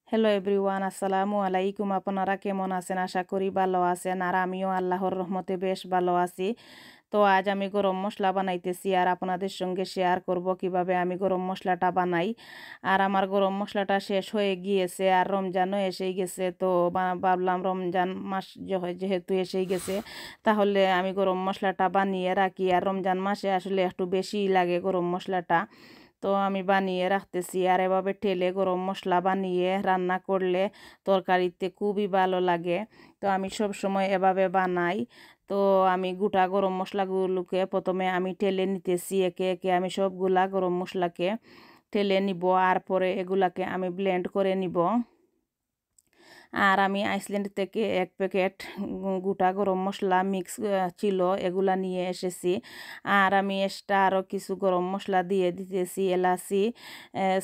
Hello everyone, আসসালামু আলাইকুম। আপনারা কেমন আছেন? আশা করি ভালো আছেন। আর আমিও আল্লাহর রহমতে বেশ ভালো আছি। তো আজ আমি গরম মশলা বানাইতেছি আর আপনাদের সঙ্গে শেয়ার করব কিভাবে আমি গরম মশলাটা বানাই। আর আমার গরম মশলাটা শেষ হয়ে গিয়েছে আর রমজানও এসেই গেছে। তো ভাবলাম রমজান মাস যেহেতু এসেই গেছে, তাহলে আমি গরম মশলাটা বানিয়ে রাখি। আর রমজান মাসে আসলে একটু বেশিই লাগে গরম মশলাটা। তো আমি বানিয়ে রাখতেছি। আর এভাবে ঠেলে গরম মশলা বানিয়ে রান্না করলে তরকারিতে খুবই ভালো লাগে। তো আমি সব সময় এভাবে বানাই। তো আমি গোটা গরম মশলাগুলোকে প্রথমে আমি ঠেলে নিতেছি, একে একে আমি সবগুলা গরম মশলাকে ঠেলে নিব। আর পরে এগুলাকে আমি ব্লেন্ড করে নিব। আর আমি আইসল্যান্ড থেকে এক প্যাকেট গোটা গরম মশলা মিক্স ছিল, এগুলা নিয়ে এসেছি। আর আমি এক্সট্রা আরও কিছু গরম মশলা দিয়ে দিতেছি, এলাচি,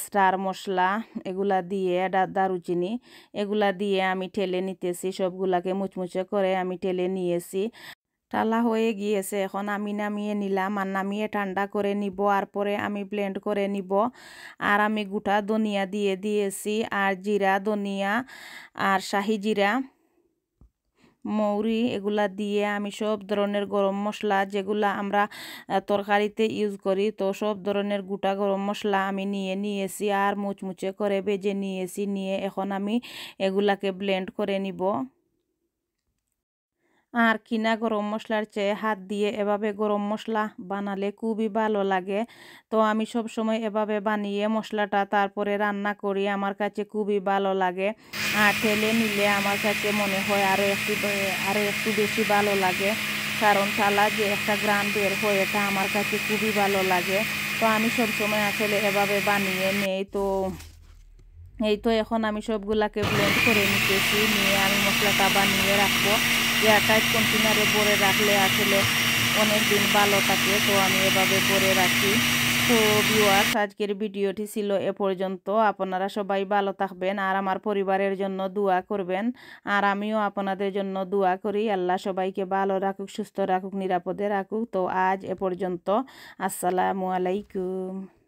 স্টার মশলা, এগুলা দিয়ে দারুচিনি, এগুলা দিয়ে আমি ঠেলে নিতেছি। সবগুলাকে মুচমুচে করে আমি ঠেলে নিয়েছি। টালা হয়ে গিয়েছে, এখন আমি নামিয়ে নিলাম। আর নামিয়ে ঠান্ডা করে নিব। আর পরে আমি ব্লেন্ড করে নিব। আর আমি গোটা ধনিয়া দিয়ে দিয়েছি, আর জিরা, ধনিয়া, আর শাহি জিরা, মৌরি, এগুলা দিয়ে আমি সব ধরনের গরম মশলা যেগুলা আমরা তরকারিতে ইউজ করি, তো সব ধরনের গোটা গরম মশলা আমি নিয়ে নিয়েছি আর মুচমুচে করে ভেজে নিয়েছি। নিয়ে এখন আমি এগুলাকে ব্লেন্ড করে নিব। আর কিনা গরম মশলার চেয়ে হাত দিয়ে এভাবে গরম মশলা বানালে খুবই ভালো লাগে। তো আমি সব সময় এভাবে বানিয়ে মশলাটা তারপরে রান্না করি, আমার কাছে খুবই ভালো লাগে। আর ঠেলে নিলে আমার কাছে মনে হয় আরও একটু বেশি ভালো লাগে, কারণ চালা যে একটা গ্রান বের হয়, এটা আমার কাছে খুবই ভালো লাগে। তো আমি সব সময় আসলে এভাবে বানিয়ে নেই। তো এই তো এখন আমি সবগুলাকে ব্লেন্ড করে নিতেছি, নিয়ে আমি মশলাটা বানিয়ে রাখবো। এয়ারটাইট কন্টেনারে ভরে রাখলে আসলে অনেক দিন ভালো থাকে, তো আমি এভাবে ভরে রাখি। তো ভিউয়ার্স, আজকের ভিডিওটি ছিল এ পর্যন্ত। আপনারা সবাই ভালো থাকবেন আর আমার পরিবারের জন্য দোয়া করবেন। আর আমিও আপনাদের জন্য দোয়া করি। আল্লাহ সবাইকে ভালো রাখুক, সুস্থ রাখুক, নিরাপদে রাখুক। তো আজ এ পর্যন্ত। আসসালামু আলাইকুম।